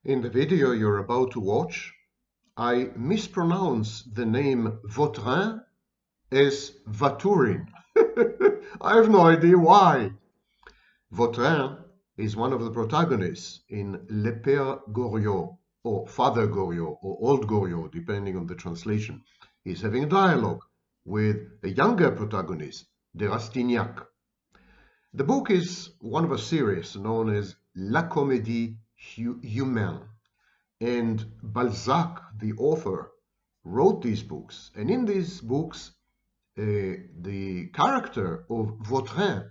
In the video you're about to watch, I mispronounce the name Vautrin as Vaturin. I have no idea why. Vautrin is one of the protagonists in Le Père Goriot, or Father Goriot, or Old Goriot, depending on the translation. He's having a dialogue with a younger protagonist, de Rastignac. The book is one of a series known as La Comédie Humaine. And Balzac, the author, wrote these books. And in these books, the character of Vautrin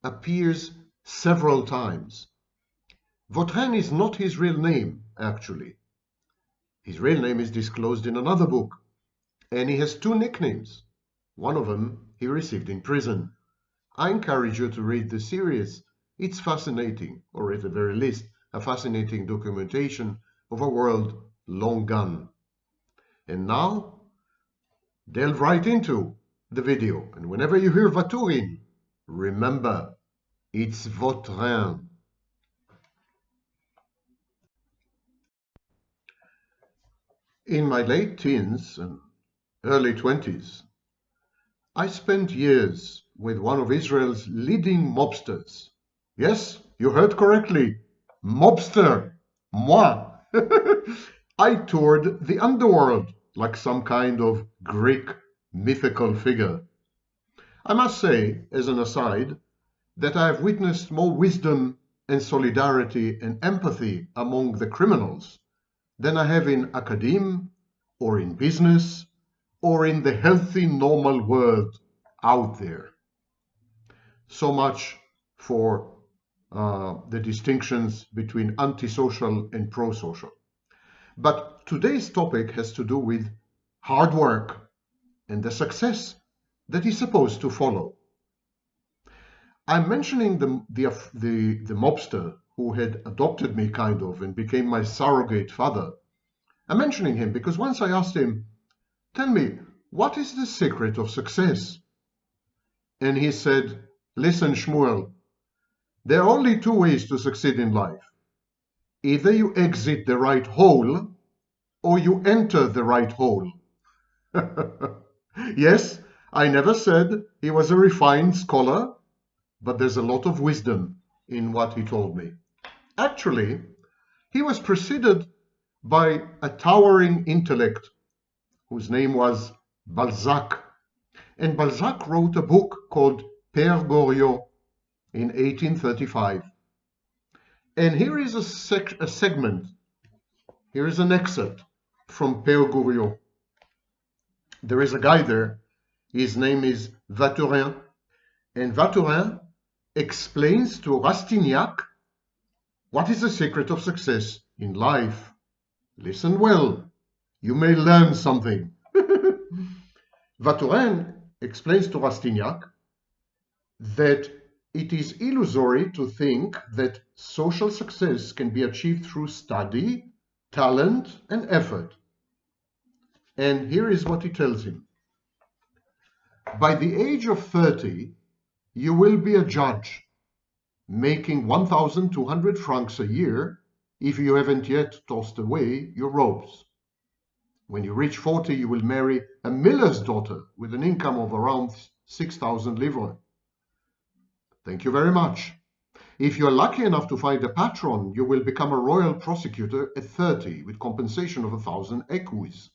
appears several times. Vautrin is not his real name, actually. His real name is disclosed in another book. And he has two nicknames. One of them he received in prison. I encourage you to read the series. It's fascinating, or at the very least, a fascinating documentation of a world long gone. And now, delve right into the video. And whenever you hear Vaturin, remember, it's Vautrin. In my late teens and early 20s, I spent years with one of Israel's leading mobsters. Yes, you heard correctly. Mobster. Moi. I toured the underworld like some kind of Greek mythical figure. I must say, as an aside, that I have witnessed more wisdom and solidarity and empathy among the criminals than I have in academia or in business or in the healthy, normal world out there. So much for the distinctions between antisocial and prosocial. But today's topic has to do with hard work and the success that is supposed to follow. I'm mentioning the mobster who had adopted me kind of and became my surrogate father. I'm mentioning him because once I asked him, "Tell me, what is the secret of success?" And he said, "Listen, Shmuel, there are only two ways to succeed in life. Either you exit the right hole or you enter the right hole." Yes, I never said he was a refined scholar, but there's a lot of wisdom in what he told me. Actually, he was preceded by a towering intellect whose name was Balzac. And Balzac wrote a book called Père Goriot in 1835. And here is a segment, here is an excerpt from Père Goriot. There is a guy there, his name is Vaturin, and Vaturin explains to Rastignac what is the secret of success in life. Listen well, you may learn something. Vaturin explains to Rastignac that it is illusory to think that social success can be achieved through study, talent, and effort. And here is what he tells him. By the age of 30, you will be a judge, making 1,200 francs a year if you haven't yet tossed away your robes. When you reach 40, you will marry a miller's daughter with an income of around 6,000 livres. Thank you very much. If you're lucky enough to find a patron, you will become a royal prosecutor at 30 with compensation of 1,000 écus,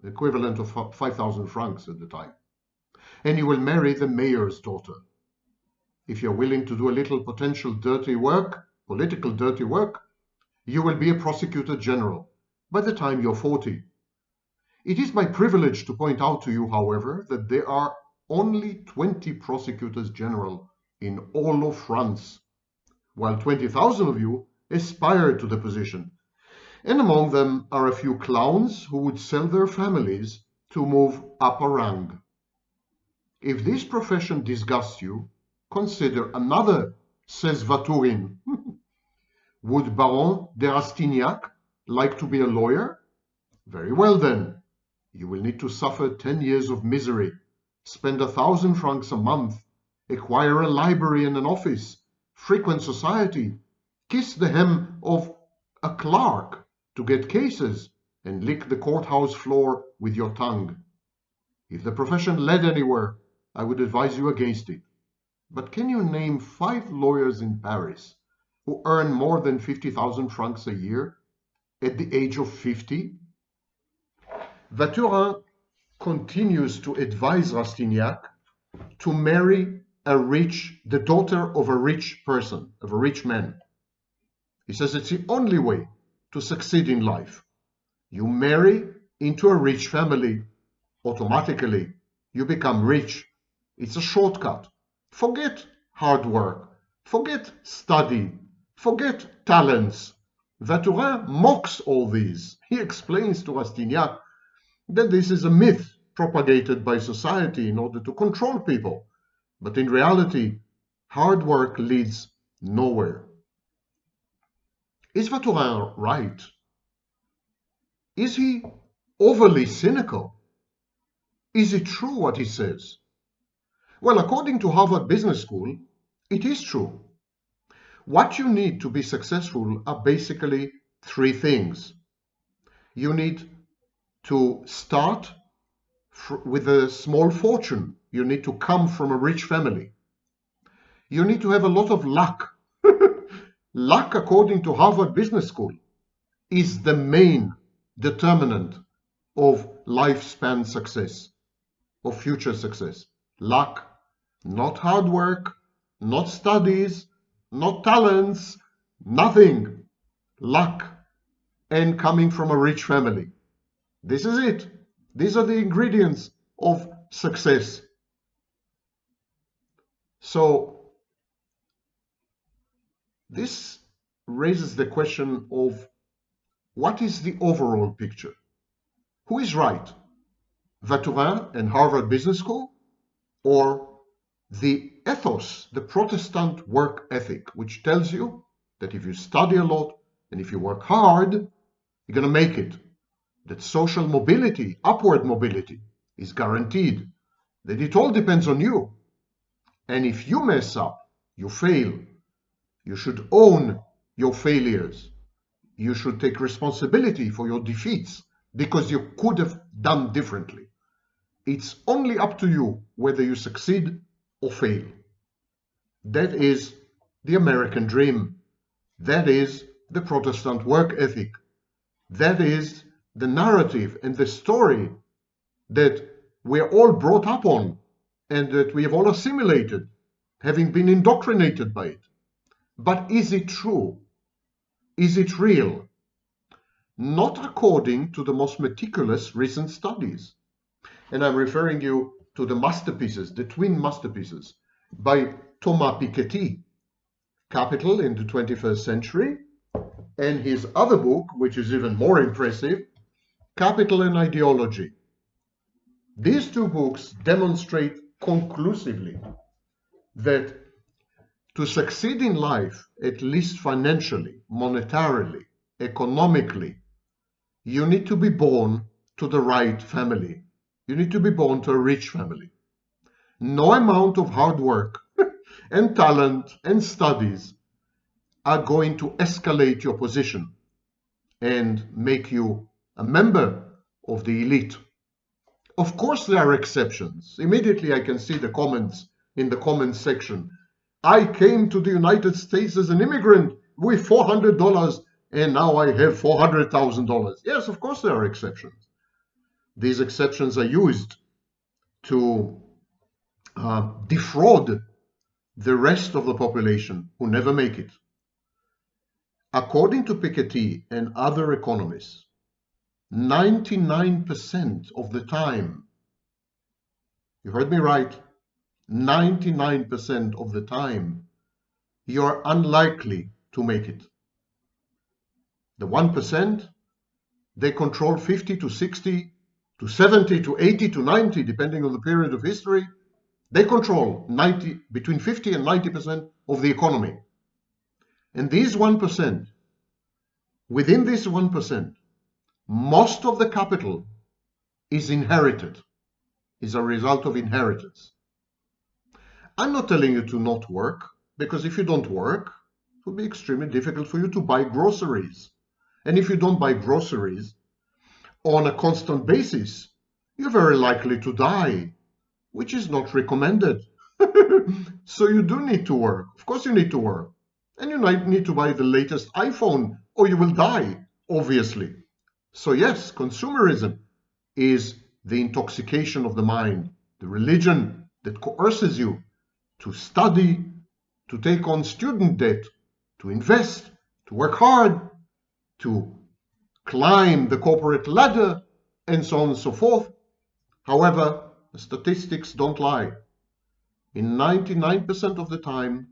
the equivalent of 5,000 francs at the time. And you will marry the mayor's daughter. If you're willing to do a little potential dirty work, political dirty work, you will be a prosecutor general by the time you're 40. It is my privilege to point out to you, however, that there are only 20 prosecutors general in all of France, while 20,000 of you aspire to the position. And among them are a few clowns who would sell their families to move up a rank. If this profession disgusts you, consider another, says Vaturin. Would Baron de Rastignac like to be a lawyer? Very well then. You will need to suffer 10 years of misery, spend 1,000 francs a month, acquire a library and an office, frequent society, kiss the hem of a clerk to get cases and lick the courthouse floor with your tongue. If the profession led anywhere, I would advise you against it. But can you name 5 lawyers in Paris who earn more than 50,000 francs a year at the age of 50? Vaturin continues to advise Rastignac to marry the daughter of a rich person, of a rich man. He says it's the only way to succeed in life. You marry into a rich family, automatically you become rich. It's a shortcut. Forget hard work, forget study, forget talents. Vaturin mocks all these. He explains to Rastignac that this is a myth propagated by society in order to control people. But in reality, hard work leads nowhere. Is Vaturin right? Is he overly cynical? Is it true what he says? Well, according to Harvard Business School, it is true. What you need to be successful are basically 3 things. You need to start with a small fortune. You need to come from a rich family. You need to have a lot of luck. Luck, according to Harvard Business School, is the main determinant of lifespan success, of future success. Luck, not hard work, not studies, not talents, nothing. Luck and coming from a rich family. This is it. These are the ingredients of success. So this raises the question of what is the overall picture? Who is right? Vaturin and Harvard Business School, or the ethos, the Protestant work ethic, which tells you that if you study a lot and if you work hard, you're going to make it. That social mobility, upward mobility, is guaranteed. That it all depends on you. And if you mess up, you fail. You should own your failures. You should take responsibility for your defeats because you could have done differently. It's only up to you whether you succeed or fail. That is the American dream. That is the Protestant work ethic. That is the narrative and the story that we're all brought up on and that we have all assimilated, having been indoctrinated by it. But is it true? Is it real? Not according to the most meticulous recent studies. And I'm referring you to the masterpieces, the twin masterpieces by Thomas Piketty, Capital in the 21st Century, and his other book, which is even more impressive, Capital and Ideology. These 2 books demonstrate conclusively that to succeed in life, at least financially, monetarily, economically, you need to be born to the right family. You need to be born to a rich family. No amount of hard work and talent and studies are going to escalate your position and make you a member of the elite. Of course, there are exceptions. Immediately I can see the comments in the comments section. I came to the United States as an immigrant with $400 and now I have $400,000. Yes, of course there are exceptions. These exceptions are used to defraud the rest of the population who never make it. According to Piketty and other economists, 99% of the time, you heard me right, 99% of the time, you're unlikely to make it. The 1%, they control 50 to 60 to 70 to 80 to 90, depending on the period of history. They control between 50 and 90% of the economy. And these 1%, within this 1%, most of the capital is inherited, is a result of inheritance. I'm not telling you to not work, because if you don't work, it will be extremely difficult for you to buy groceries. And if you don't buy groceries on a constant basis, you're very likely to die, which is not recommended. So you do need to work. Of course you need to work. And you might need to buy the latest iPhone or you will die, obviously. So yes, consumerism is the intoxication of the mind, the religion that coerces you to study, to take on student debt, to invest, to work hard, to climb the corporate ladder, and so on and so forth. However, the statistics don't lie. In 99% of the time,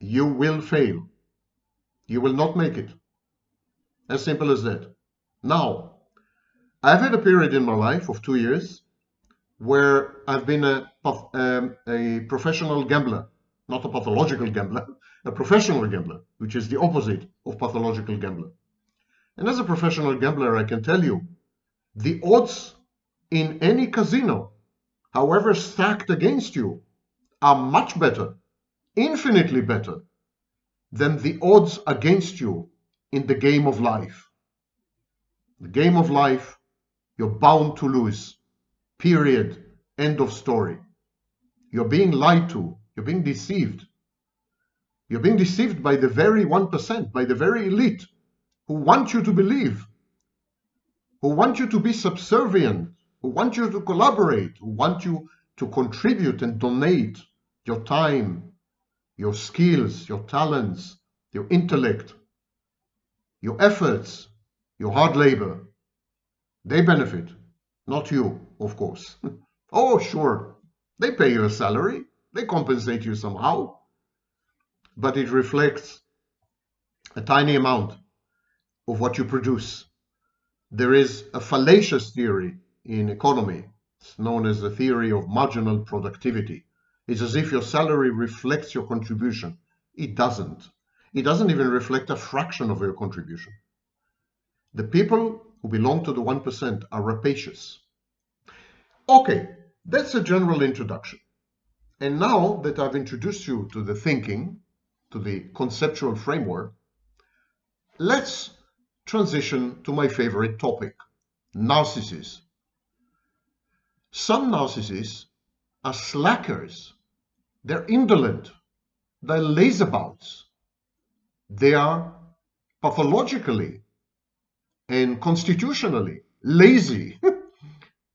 you will fail. You will not make it. As simple as that. Now, I've had a period in my life of 2 years where I've been a professional gambler, not a pathological gambler, a professional gambler, which is the opposite of pathological gambler. And as a professional gambler, I can tell you, the odds in any casino, however stacked against you, are much better, infinitely better, than the odds against you in the game of life. The game of life, you're bound to lose. Period. End of story. You're being lied to. You're being deceived. You're being deceived by the very 1%, by the very elite, who want you to believe, who want you to be subservient, who want you to collaborate, who want you to contribute and donate your time, your skills, your talents, your intellect, your efforts, your hard labor. They benefit, not you, of course. Oh, sure, they pay you a salary, they compensate you somehow, but it reflects a tiny amount of what you produce. There is a fallacious theory in economy. It's known as the theory of marginal productivity. It's as if your salary reflects your contribution. It doesn't. It doesn't even reflect a fraction of your contribution. The people who belong to the 1% are rapacious. Okay, that's a general introduction. And now that I've introduced you to the thinking, to the conceptual framework, let's transition to my favorite topic, narcissists. Some narcissists are slackers. They're indolent. They're lazabouts. They are pathologically and constitutionally lazy.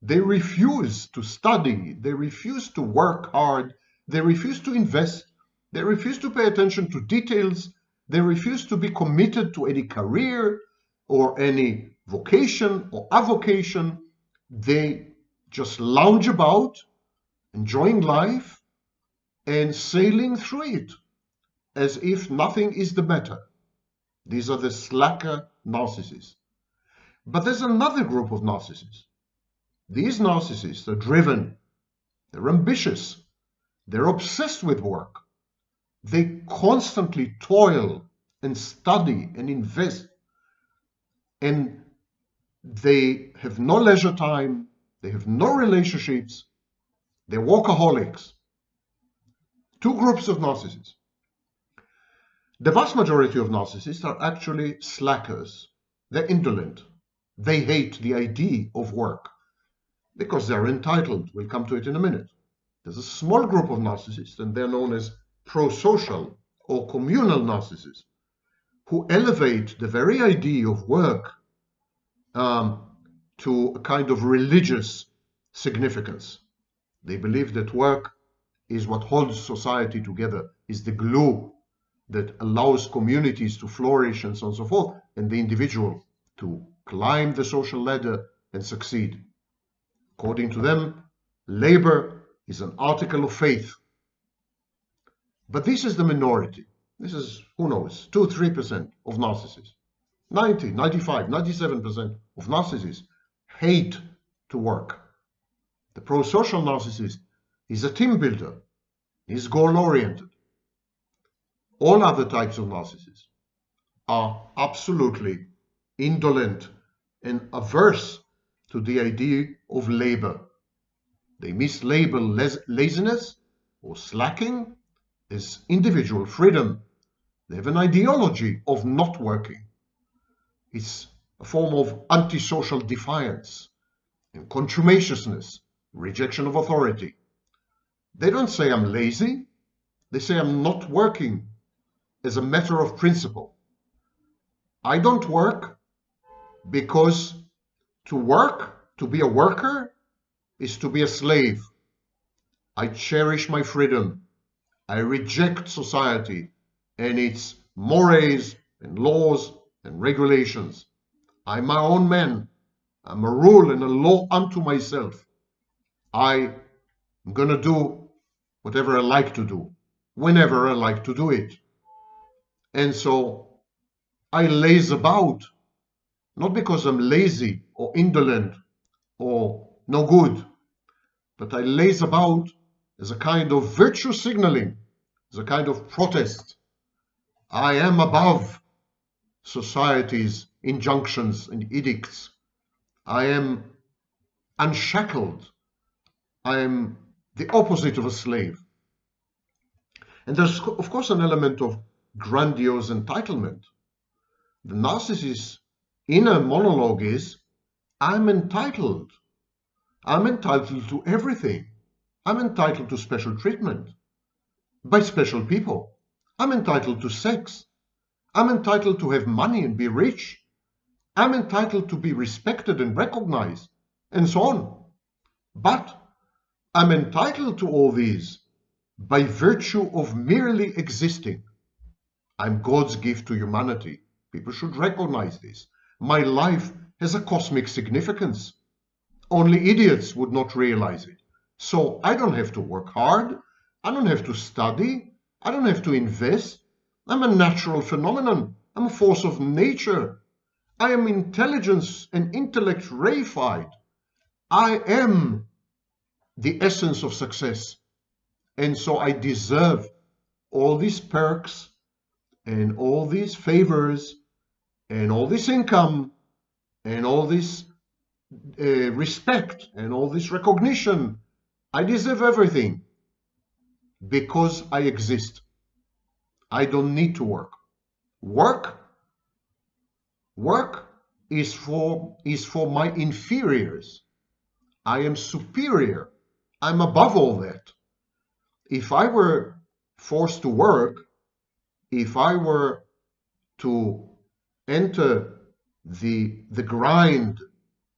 They refuse to study. They refuse to work hard. They refuse to invest. They refuse to pay attention to details. They refuse to be committed to any career or any vocation or avocation. They just lounge about, enjoying life and sailing through it as if nothing is the matter. These are the slacker narcissists. But there's another group of narcissists. These narcissists are driven, they're ambitious, they're obsessed with work. They constantly toil and study and invest, and they have no leisure time, they have no relationships, they're workaholics. Two groups of narcissists. The vast majority of narcissists are actually slackers. They're indolent. They hate the idea of work because they're entitled. We'll come to it in a minute. There's a small group of narcissists, and they're known as prosocial or communal narcissists, who elevate the very idea of work to a kind of religious significance. They believe that work is what holds society together, is the glue that allows communities to flourish and so on and so forth, and the individual to climb the social ladder and succeed. According to them, labor is an article of faith. But this is the minority. This is, who knows, 2-3% of narcissists. 90, 95, 97% of narcissists hate to work. The prosocial narcissist is a team builder. He's goal-oriented. All other types of narcissists are absolutely indolent and averse to the idea of labor. They mislabel laziness or slacking as individual freedom. They have an ideology of not working. It's a form of antisocial defiance and contumaciousness, rejection of authority. They don't say I'm lazy. They say I'm not working as a matter of principle. I don't work because to work, to be a worker, is to be a slave. I cherish my freedom. I reject society and its mores and laws and regulations. I'm my own man. I'm a rule and a law unto myself. I'm gonna do whatever I like to do, whenever I like to do it. And so I laze about, not because I'm lazy or indolent or no good, but I laze about as a kind of virtue signaling, as a kind of protest. I am above society's injunctions and edicts. I am unshackled. I am the opposite of a slave. And there's, of course, an element of grandiose entitlement. The narcissist's inner monologue is, I'm entitled. I'm entitled to everything. I'm entitled to special treatment by special people. I'm entitled to sex. I'm entitled to have money and be rich. I'm entitled to be respected and recognized, and so on. But I'm entitled to all these by virtue of merely existing. I'm God's gift to humanity. People should recognize this. My life has a cosmic significance. Only idiots would not realize it. So I don't have to work hard. I don't have to study. I don't have to invest. I'm a natural phenomenon. I'm a force of nature. I am intelligence and intellect reified. I am the essence of success. And so I deserve all these perks and all these favors and all this income and all this respect and all this recognition. I deserve everything because I exist. I don't need to work. Work is for my inferiors. I am superior. I'm above all that. If I were forced to work, if I were to enter the grind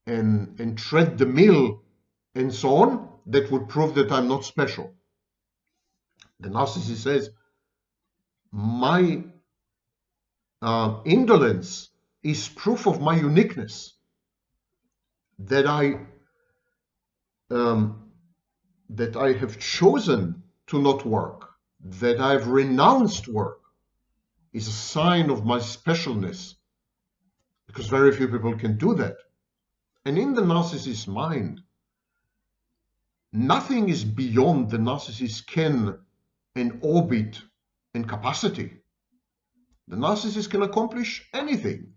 and tread the mill and so on, that would prove that I'm not special. The narcissist says, my indolence is proof of my uniqueness, that I have chosen to not work, that I've renounced work, is a sign of my specialness, because very few people can do that. And in the narcissist's mind, nothing is beyond the narcissist's ken and orbit and capacity. The narcissist can accomplish anything,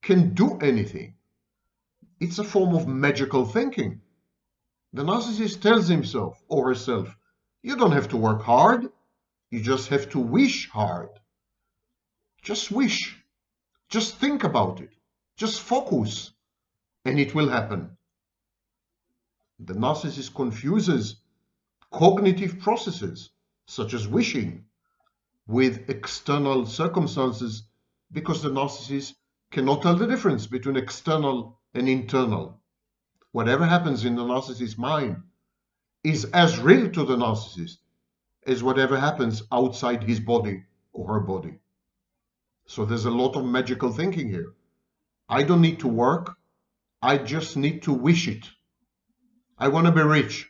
can do anything. It's a form of magical thinking. The narcissist tells himself or herself, you don't have to work hard, you just have to wish hard. Just wish. Just think about it. Just focus, and it will happen. The narcissist confuses cognitive processes, such as wishing, with external circumstances because the narcissist cannot tell the difference between external and internal. Whatever happens in the narcissist's mind is as real to the narcissist as whatever happens outside his body or her body. So there's a lot of magical thinking here. I don't need to work. I just need to wish it. I want to be rich.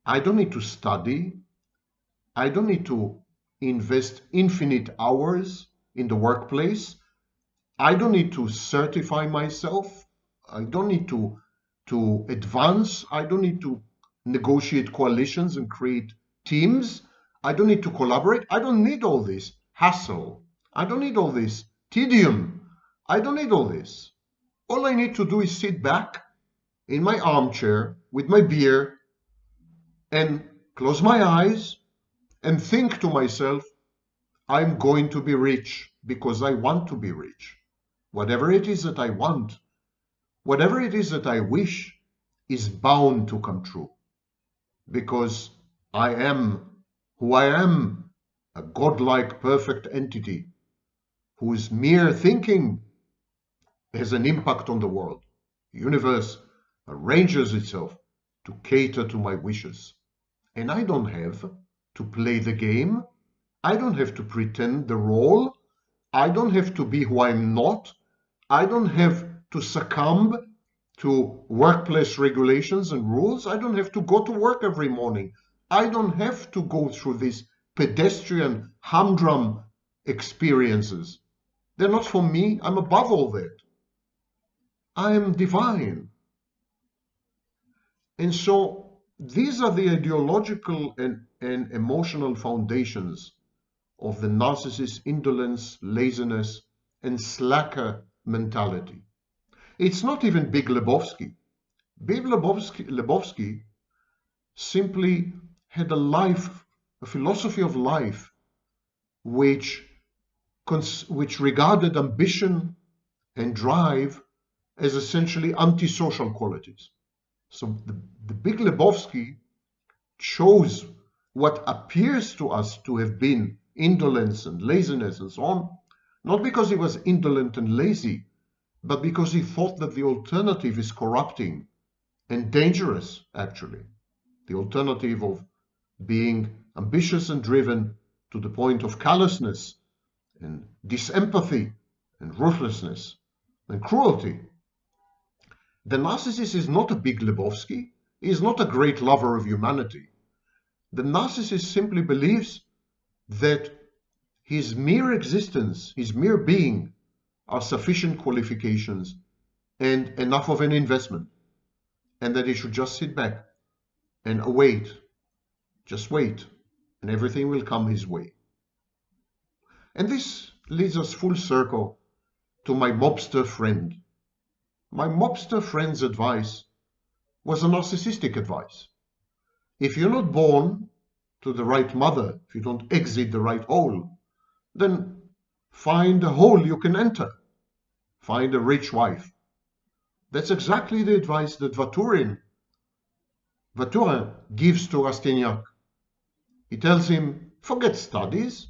I don't need to study. I don't need to invest infinite hours in the workplace. I don't need to certify myself. I don't need to advance. I don't need to negotiate coalitions and create teams. I don't need to collaborate. I don't need all this hassle. I don't need all this tedium. I don't need all this. All I need to do is sit back in my armchair with my beer and close my eyes and think to myself, I'm going to be rich because I want to be rich. whatever it is that I want, whatever it is that I wish, is bound to come true. Because I am who I am, a godlike perfect entity whose mere thinking has an impact on the world. The universe arranges itself to cater to my wishes. And I don't have to play the game. I don't have to pretend the role. I don't have to be who I'm not. I don't have to succumb to workplace regulations and rules. I don't have to go to work every morning. I don't have to go through these pedestrian, humdrum experiences. They're not for me. I'm above all that. I am divine. And so these are the ideological and emotional foundations of the narcissist's indolence, laziness, and slacker mentality. It's not even Big Lebowski. Big Lebowski simply had a philosophy of life, which regarded ambition and drive as essentially antisocial qualities. So the Big Lebowski chose what appears to us to have been indolence and laziness and so on, not because he was indolent and lazy, but because he thought that the alternative is corrupting and dangerous, actually. The alternative of being ambitious and driven to the point of callousness and disempathy and ruthlessness and cruelty. The narcissist is not a Big Lebowski. He is not a great lover of humanity. The narcissist simply believes that his mere existence, his mere being, are sufficient qualifications and enough of an investment, and that he should just sit back and await, just wait, and everything will come his way. And this leads us full circle to my mobster friend. My mobster friend's advice was a narcissistic advice. If you're not born to the right mother, if you don't exit the right hole, then find a hole you can enter. Find a rich wife. That's exactly the advice that Vaturin gives to Rastignac. He tells him, forget studies,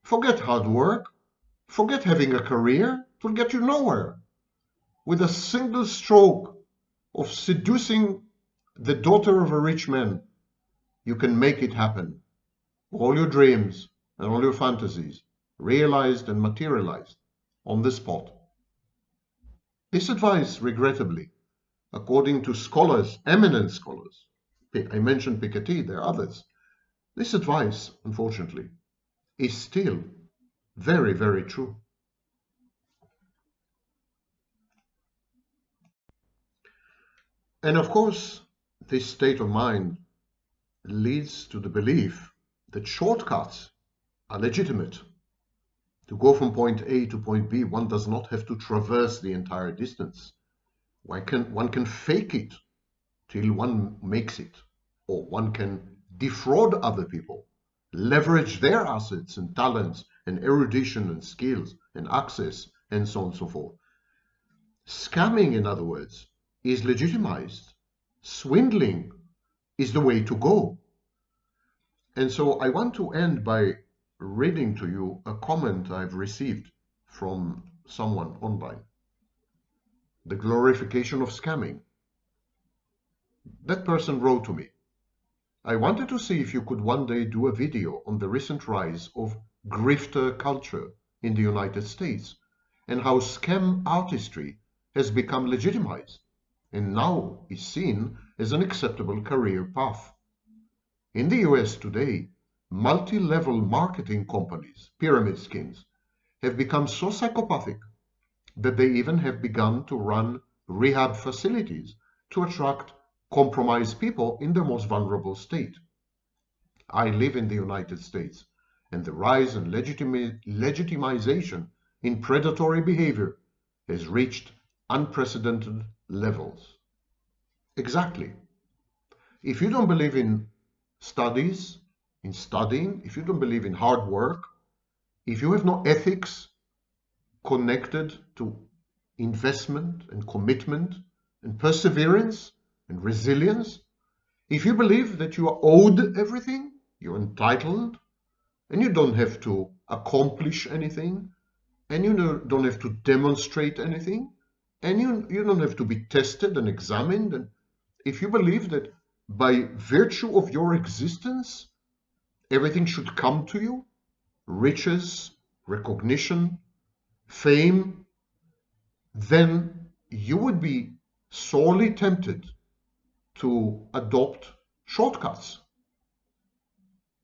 forget hard work, forget having a career, it will get you nowhere. With a single stroke of seducing the daughter of a rich man, you can make it happen. All your dreams and all your fantasies, realized and materialized on the spot. This advice, regrettably, according to scholars, eminent scholars, I mentioned Piketty, there are others, this advice, unfortunately, is still very, very true. And of course, this state of mind leads to the belief that shortcuts are legitimate. To go from point A to point B, one does not have to traverse the entire distance. One can fake it till one makes it, or one can defraud other people, leverage their assets and talents and erudition and skills and access and so on and so forth. Scamming, in other words, is legitimized. Swindling is the way to go. And so I want to end by reading to you a comment I've received from someone online. The glorification of scamming. That person wrote to me, I wanted to see if you could one day do a video on the recent rise of grifter culture in the United States and how scam artistry has become legitimized and now is seen as an acceptable career path. In the US today, multi-level marketing companies, pyramid schemes, have become so psychopathic that they even have begun to run rehab facilities to attract compromised people in their most vulnerable state. I live in the United States, and the rise and legitimization in predatory behavior has reached unprecedented levels. Exactly. If you don't believe in studies, in studying, if you don't believe in hard work, if you have no ethics connected to investment and commitment and perseverance and resilience, if you believe that you are owed everything, you're entitled, and you don't have to accomplish anything, and you don't have to demonstrate anything, and you don't have to be tested and examined, and if you believe that by virtue of your existence, everything should come to you, riches, recognition, fame, then you would be sorely tempted to adopt shortcuts.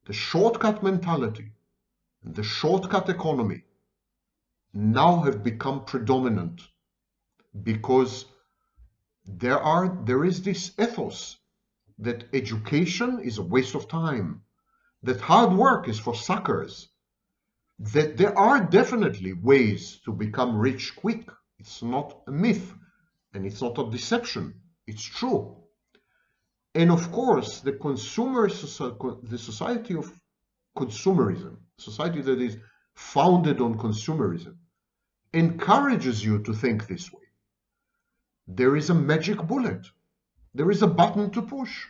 The shortcut mentality and the shortcut economy now have become predominant because there is this ethos that education is a waste of time, that hard work is for suckers, that there are definitely ways to become rich quick. It's not a myth and it's not a deception. It's true. And of course, the society of consumerism, society that is founded on consumerism, encourages you to think this way. There is a magic bullet. There is a button to push.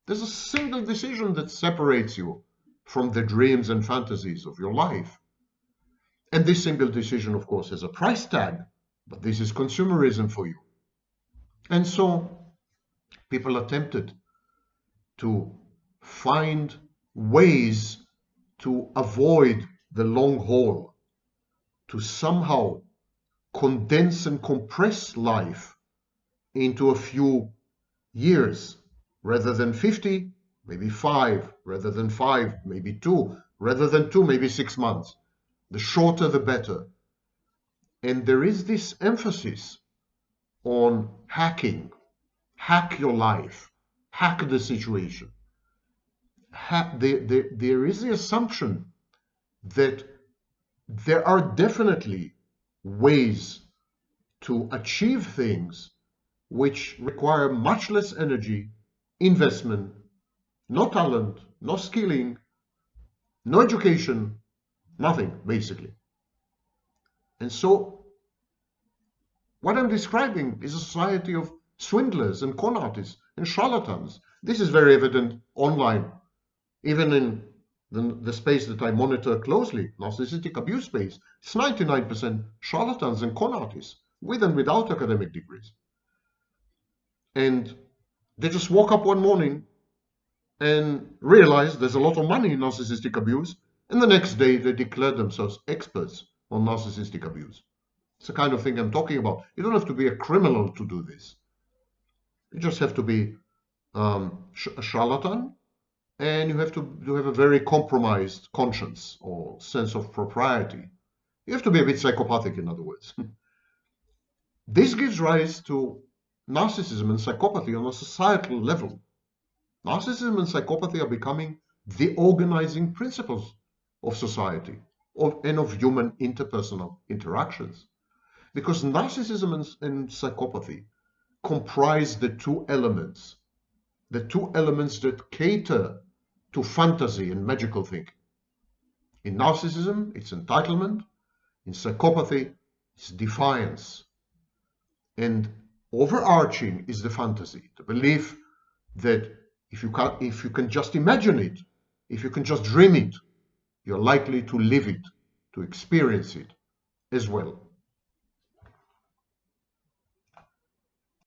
There's a single decision that separates you from the dreams and fantasies of your life. And this single decision, of course, has a price tag, but this is consumerism for you. And so people are tempted to find ways to avoid the long haul, to somehow condense and compress life into a few years. Rather than 50, maybe 5. Rather than 5, maybe 2. Rather than 2, maybe 6 months. The shorter, the better. And there is this emphasis on hacking. Hack your life. Hack the situation. There is the assumption that there are definitely ways to achieve things which require much less energy, investment, no talent, no skilling, no education, nothing, basically. And so what I'm describing is a society of swindlers and con artists and charlatans. This is very evident online, even in the space that I monitor closely, narcissistic abuse space. It's 99% charlatans and con artists, with and without academic degrees. And they just woke up one morning and realized there's a lot of money in narcissistic abuse, and the next day they declared themselves experts on narcissistic abuse. It's the kind of thing I'm talking about. You don't have to be a criminal to do this. You just have to be a charlatan, and you have to have a very compromised conscience or sense of propriety. You have to be a bit psychopathic, in other words. This gives rise to narcissism and psychopathy on a societal level. Narcissism and psychopathy are becoming the organizing principles of society and of human interpersonal interactions. Because narcissism and psychopathy comprise the two elements that cater to fantasy and magical thinking. In narcissism, it's entitlement. In psychopathy, it's defiance. And overarching is the fantasy, the belief that if you can just imagine it, if you can just dream it, you're likely to live it, to experience it as well.